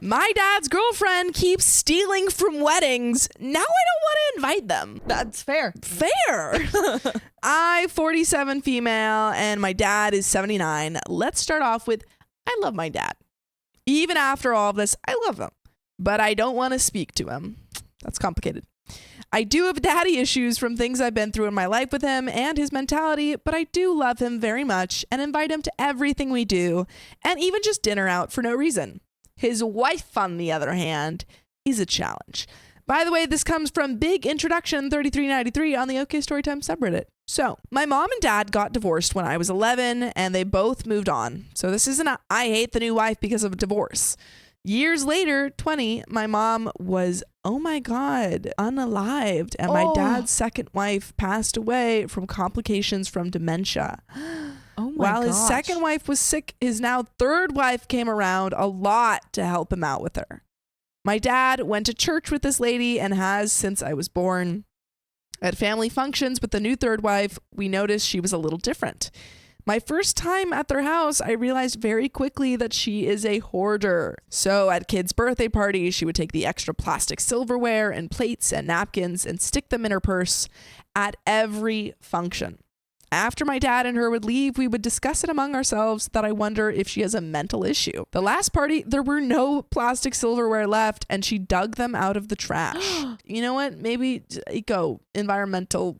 My dad's girlfriend keeps stealing from weddings. Now I don't want to invite them. That's fair. Fair. I, 47 female, and my dad is 79. Let's start off with, I love my dad. Even after all of this, I love him. But I don't want to speak to him. That's complicated. I do have daddy issues from things I've been through in my life with him and his mentality, but I do love him very much and invite him to everything we do, and even just dinner out for no reason. His wife, on the other hand, is a challenge. By the way, this comes from Big Introduction 3393 on the OKstorytime subreddit. So, my mom and dad got divorced when I was 11, and they both moved on. So this isn't a I hate the new wife because of a divorce. Years later, 20, my mom was, oh my God, unalived. And my dad's second wife passed away from complications from dementia. Oh my While his gosh. second wife was sick, his now third wife came around a lot to help him out with her. My dad went to church with this lady and has since I was born. At family functions with the new third wife, we noticed she was a little different. My first time at their house, I realized very quickly that she is a hoarder. So at kids' birthday parties, she would take the extra plastic silverware and plates and napkins and stick them in her purse at every function. After my dad and her would leave, we would discuss it among ourselves that I wonder if she has a mental issue. The last party, there were no plastic silverware left, and she dug them out of the trash. You know what? Maybe environmental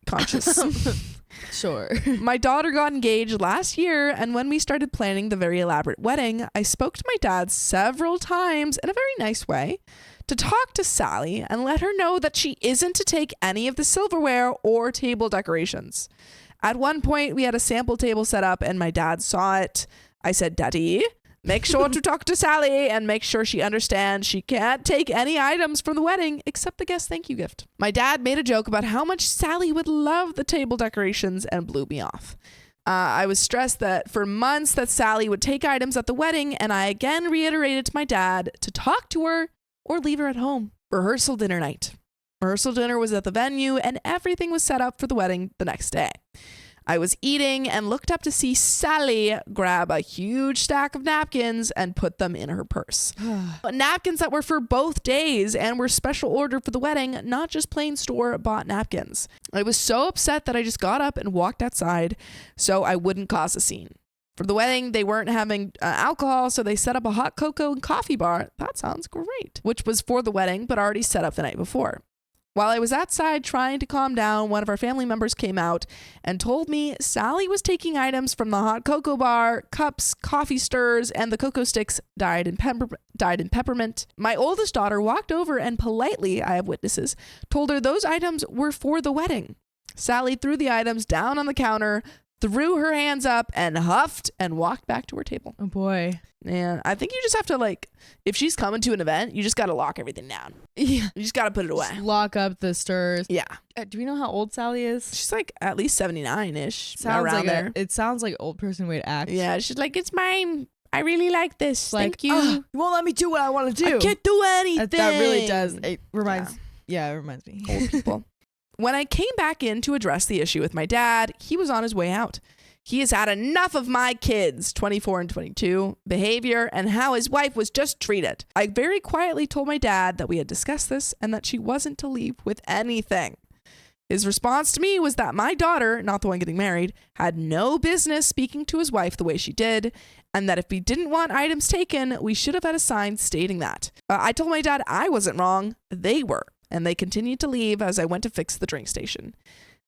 conscious. Sure. My daughter got engaged last year, and when we started planning the very elaborate wedding, I spoke to my dad several times in a very nice way to talk to Sally and let her know that she isn't to take any of the silverware or table decorations. At one point, we had a sample table set up, and my dad saw it. I said, Daddy, make sure to talk to Sally and make sure she understands she can't take any items from the wedding except the guest thank you gift. My dad made a joke about how much Sally would love the table decorations and blew me off. I was stressed that for months that Sally would take items at the wedding, and I again reiterated to my dad to talk to her or leave her at home. Rehearsal dinner night. Rehearsal dinner was at the venue, and everything was set up for the wedding the next day. I was eating and looked up to see Sally grab a huge stack of napkins and put them in her purse. Napkins that were for both days and were special ordered for the wedding, not just plain store-bought napkins. I was so upset that I just got up and walked outside so I wouldn't cause a scene. For the wedding, they weren't having alcohol, so they set up a hot cocoa and coffee bar. That sounds great. Which was for the wedding, but already set up the night before. While I was outside trying to calm down, one of our family members came out and told me Sally was taking items from the hot cocoa bar, cups, coffee stirs, and the cocoa sticks dyed in peppermint. My oldest daughter walked over and politely, I have witnesses, told her those items were for the wedding. Sally threw the items down on the counter, threw her hands up, and huffed and walked back to her table. Oh boy. And I think you just have to, if she's coming to an event, you just got to lock everything down. Yeah. You just got to put it away. Just lock up the stirs. Yeah. Do we know how old Sally is? She's at least 79-ish. Sounds around like there. it sounds like old person way to act. Yeah, she's like, it's mine. I really like this. Thank you. You won't let me do what I want to do. I can't do anything. That really does. It reminds me. Old people. When I came back in to address the issue with my dad, he was on his way out. He has had enough of my kids, 24 and 22, behavior, and how his wife was just treated. I very quietly told my dad that we had discussed this and that she wasn't to leave with anything. His response to me was that my daughter, not the one getting married, had no business speaking to his wife the way she did, and that if we didn't want items taken, we should have had a sign stating that. I told my dad I wasn't wrong, they were, and they continued to leave as I went to fix the drink station.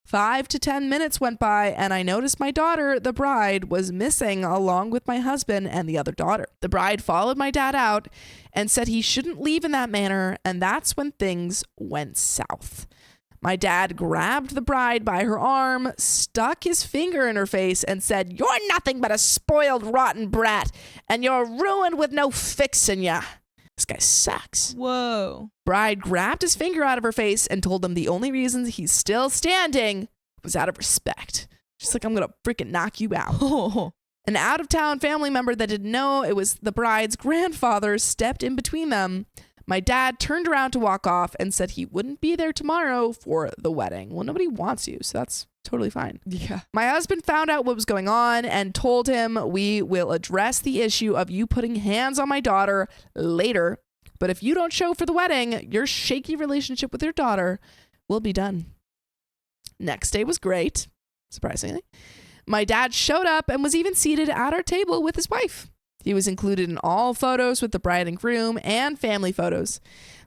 5 to 10 minutes went by, and I noticed my daughter, the bride, was missing along with my husband and the other daughter. The bride followed my dad out and said he shouldn't leave in that manner, and that's when things went south. My dad grabbed the bride by her arm, stuck his finger in her face, and said, "You're nothing but a spoiled, rotten brat, and you're ruined with no fixin' ya. This guy sucks." Whoa. Bride grabbed his finger out of her face and told him the only reason he's still standing was out of respect. She's like, I'm going to freaking knock you out. Oh. An out-of-town family member that didn't know it was the bride's grandfather stepped in between them. My dad turned around to walk off and said he wouldn't be there tomorrow for the wedding. Well, nobody wants you, so that's Totally fine. Yeah. My husband found out what was going on and told him, we will address the issue of you putting hands on my daughter later. But if you don't show for the wedding, your shaky relationship with your daughter will be done. Next day was great, surprisingly. My dad showed up and was even seated at our table with his wife. He was included in all photos with the bride and groom and family photos.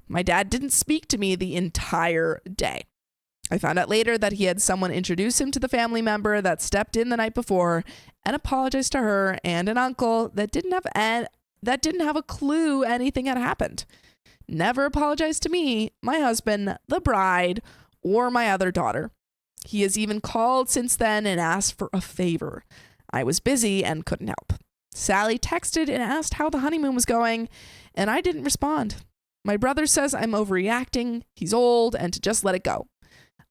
My dad didn't speak to me the entire day. I found out later that he had someone introduce him to the family member that stepped in the night before and apologized to her and an uncle that didn't have a clue anything had happened. Never apologized to me, my husband, the bride, or my other daughter. He has even called since then and asked for a favor. I was busy and couldn't help. Sally texted and asked how the honeymoon was going, and I didn't respond. My brother says I'm overreacting, he's old, and to just let it go.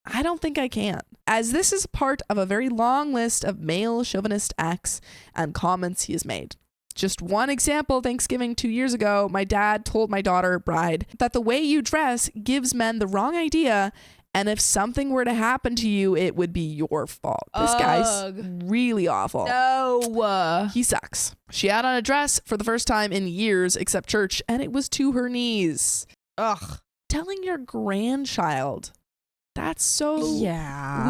I don't think I can, as this is part of a very long list of male chauvinist acts and comments he has made. Just one example, Thanksgiving 2 years ago, my dad told my daughter, bride, that the way you dress gives men the wrong idea, and if something were to happen to you, it would be your fault. This guy's really awful. No. He sucks. She had on a dress for the first time in years, except church, and it was to her knees. Ugh. Telling your grandchild. That's so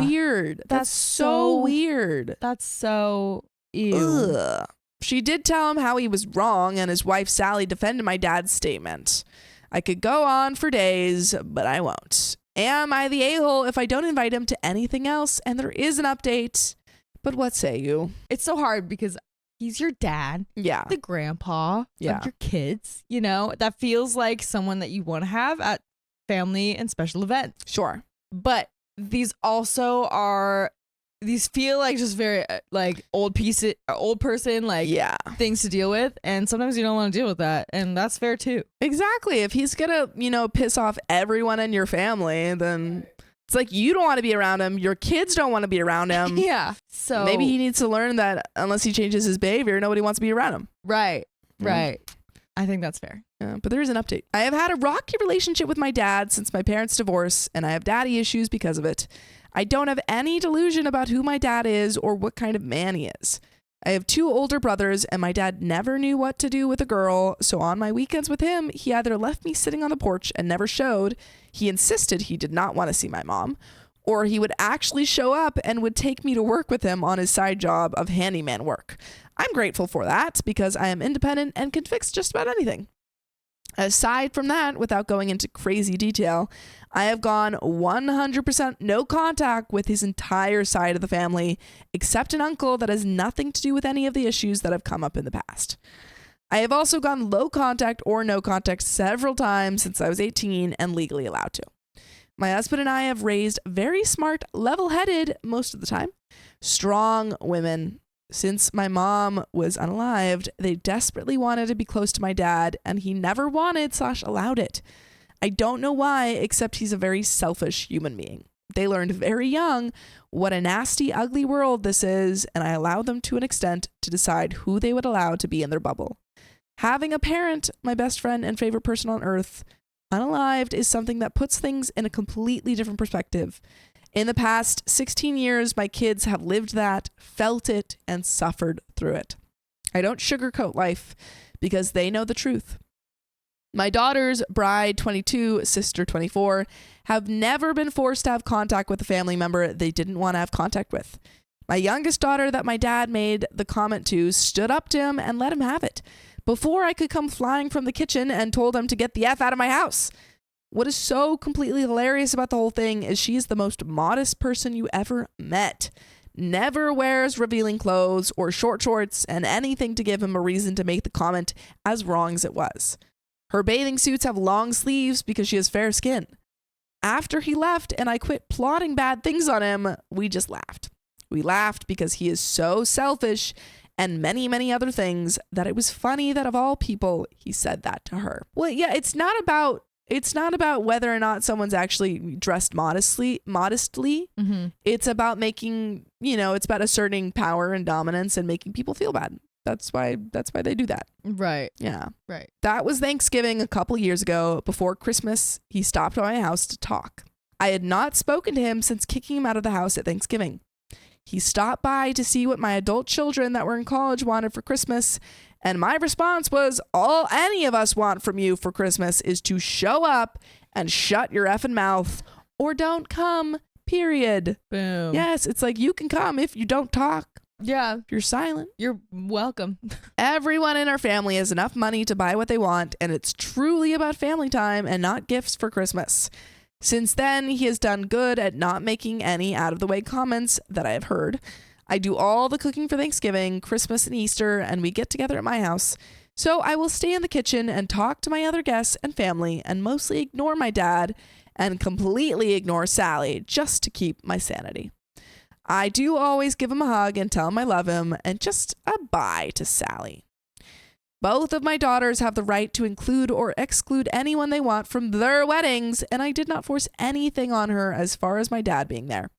weird. That's so weird. That's so ew. Ugh. She did tell him how he was wrong, and his wife Sally defended my dad's statement. I could go on for days, but I won't. Am I the a-hole if I don't invite him to anything else? And there is an update. But what say you? It's so hard because he's your dad. Yeah. The grandpa of your kids. You know, that feels like someone that you want to have at family and special events. Sure. But these also are, these feel like just very like old person, like things to deal with. And sometimes you don't want to deal with that. And that's fair too. Exactly. If he's going to, piss off everyone in your family, then it's like you don't want to be around him. Your kids don't want to be around him. Yeah. So maybe he needs to learn that unless he changes his behavior, nobody wants to be around him. Right. Right. I think that's fair. But there is an update. I have had a rocky relationship with my dad since my parents' divorce, and I have daddy issues because of it. I don't have any delusion about who my dad is or what kind of man he is. I have 2 older brothers, and my dad never knew what to do with a girl, so on my weekends with him, he either left me sitting on the porch and never showed, he insisted he did not want to see my mom, or he would actually show up and would take me to work with him on his side job of handyman work. I'm grateful for that because I am independent and can fix just about anything. Aside from that, without going into crazy detail, I have gone 100% no contact with his entire side of the family, except an uncle that has nothing to do with any of the issues that have come up in the past. I have also gone low contact or no contact several times since I was 18 and legally allowed to. My husband and I have raised very smart, level-headed, most of the time, strong women. Since my mom was unalived, they desperately wanted to be close to my dad, and he never wanted/allowed it. I don't know why, except he's a very selfish human being. They learned very young what a nasty, ugly world this is, and I allowed them to an extent to decide who they would allow to be in their bubble. Having a parent, my best friend and favorite person on earth, unalived is something that puts things in a completely different perspective. In the past 16 years, my kids have lived that, felt it, and suffered through it. I don't sugarcoat life because they know the truth. My daughters, bride 22, sister 24, have never been forced to have contact with a family member they didn't want to have contact with. My youngest daughter that my dad made the comment to stood up to him and let him have it before I could come flying from the kitchen and told him to get the F out of my house. What is so completely hilarious about the whole thing is she is the most modest person you ever met. Never wears revealing clothes or short shorts and anything to give him a reason to make the comment as wrong as it was. Her bathing suits have long sleeves because she has fair skin. After he left and I quit plotting bad things on him, we just laughed. We laughed because he is so selfish and many, many other things that it was funny that of all people, he said that to her. Well, yeah, it's not about whether or not someone's actually dressed modestly. Mm-hmm. It's about making, it's about asserting power and dominance and making people feel bad. That's why they do that. Right. Yeah. Right. That was Thanksgiving a couple years ago. Before Christmas, he stopped by my house to talk. I had not spoken to him since kicking him out of the house at Thanksgiving. He stopped by to see what my adult children that were in college wanted for Christmas, and my response was, all any of us want from you for Christmas is to show up and shut your effing mouth, or don't come, period. Boom. Yes, it's like you can come if you don't talk. Yeah. If you're silent. You're welcome. Everyone in our family has enough money to buy what they want, and it's truly about family time and not gifts for Christmas. Since then, he has done good at not making any out-of-the-way comments that I have heard. I do all the cooking for Thanksgiving, Christmas, and Easter, and we get together at my house. So I will stay in the kitchen and talk to my other guests and family and mostly ignore my dad and completely ignore Sally just to keep my sanity. I do always give him a hug and tell him I love him and just a bye to Sally. Both of my daughters have the right to include or exclude anyone they want from their weddings, and I did not force anything on her as far as my dad being there.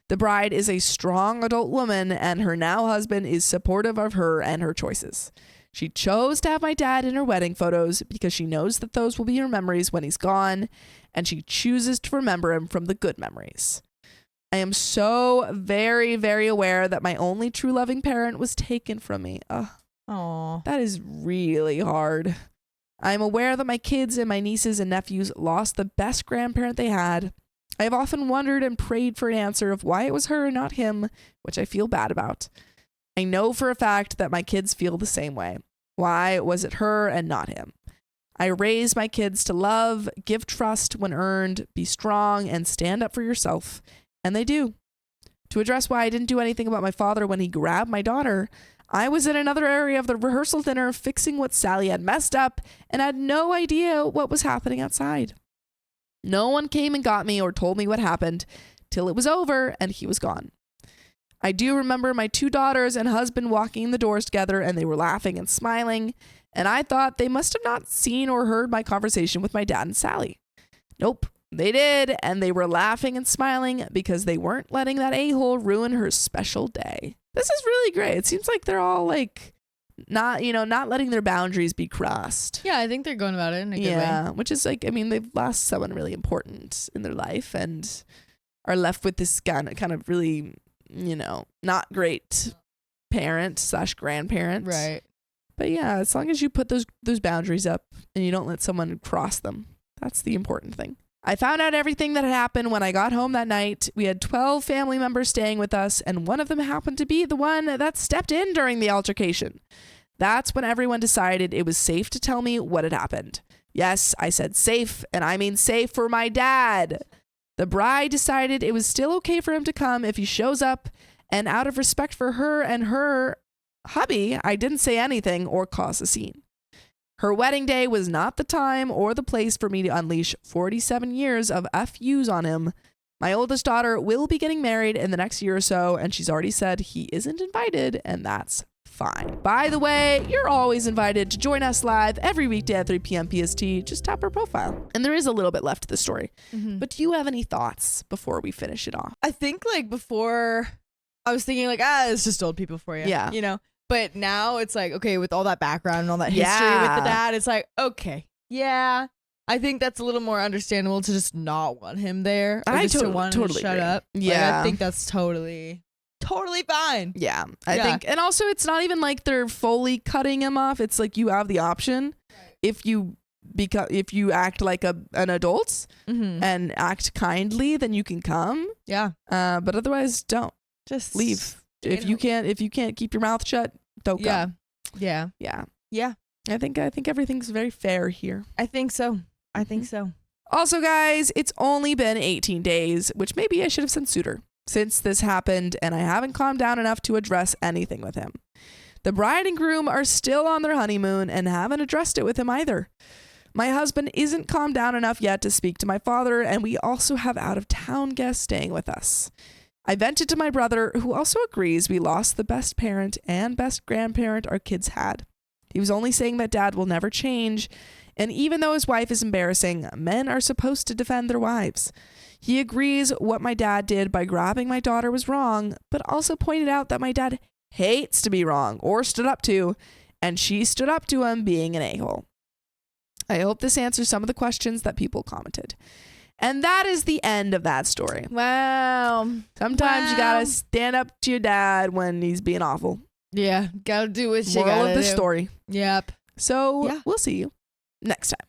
The bride is a strong adult woman, and her now husband is supportive of her and her choices. She chose to have my dad in her wedding photos because she knows that those will be her memories when he's gone, and she chooses to remember him from the good memories. I am so very, very aware that my only true loving parent was taken from me. Aww. That is really hard. I am aware that my kids and my nieces and nephews lost the best grandparent they had. I have often wondered and prayed for an answer of why it was her and not him, which I feel bad about. I know for a fact that my kids feel the same way. Why was it her and not him? I raise my kids to love, give trust when earned, be strong, and stand up for yourself. And they do. To address why I didn't do anything about my father when he grabbed my daughter, I was in another area of the rehearsal dinner fixing what Sally had messed up and had no idea what was happening outside. No one came and got me or told me what happened till it was over and he was gone. I do remember my two daughters and husband walking in the doors together, and they were laughing and smiling, and I thought they must have not seen or heard my conversation with my dad and Sally. Nope, they did, and they were laughing and smiling because they weren't letting that a-hole ruin her special day. This is really great. It seems like they're all like not letting their boundaries be crossed. Yeah, I think they're going about it in a good way. Yeah, which is like, I mean, they've lost someone really important in their life and are left with this kind of really, not great parent/grandparent. Right. But yeah, as long as you put those boundaries up and you don't let someone cross them, that's the important thing. I found out everything that had happened when I got home that night. We had 12 family members staying with us, and one of them happened to be the one that stepped in during the altercation. That's when everyone decided it was safe to tell me what had happened. Yes, I said safe, and I mean safe for my dad. The bride decided it was still okay for him to come if he shows up, and out of respect for her and her hubby, I didn't say anything or cause a scene. Her wedding day was not the time or the place for me to unleash 47 years of FUs on him. My oldest daughter will be getting married in the next year or so, and she's already said he isn't invited, and that's fine. By the way, you're always invited to join us live every weekday at 3 p.m. PST. Just tap our profile. And there is a little bit left to the story. Mm-hmm. But do you have any thoughts before we finish it off? I think before I was thinking it's just old people for you. Yeah. But now it's okay, with all that background and all that history with the dad, it's okay. Yeah. I think that's a little more understandable to just not want him there. Or just to want him to shut up. Yeah. I think that's totally fine. Yeah. I think, and also it's not even like they're fully cutting him off. It's like you have the option if you act like an adult and act kindly, then you can come. Yeah. But otherwise don't. Just leave. If you can't keep your mouth shut, don't go. Yeah. I think everything's very fair here. I think so. Also, guys, it's only been 18 days, which maybe I should have sent sooner since this happened, and I haven't calmed down enough to address anything with him. The bride and groom are still on their honeymoon and haven't addressed it with him either. My husband isn't calmed down enough yet to speak to my father, and we also have out-of-town guests staying with us. I vented to my brother, who also agrees we lost the best parent and best grandparent our kids had. He was only saying that dad will never change, and even though his wife is embarrassing, men are supposed to defend their wives. He agrees what my dad did by grabbing my daughter was wrong, but also pointed out that my dad hates to be wrong or stood up to, and she stood up to him being an a-hole. I hope this answers some of the questions that people commented. And that is the end of that story. Wow. Sometimes you gotta stand up to your dad when he's being awful. Yeah, gotta do what you Moral gotta of the do. story. Yep. So we'll see you next time.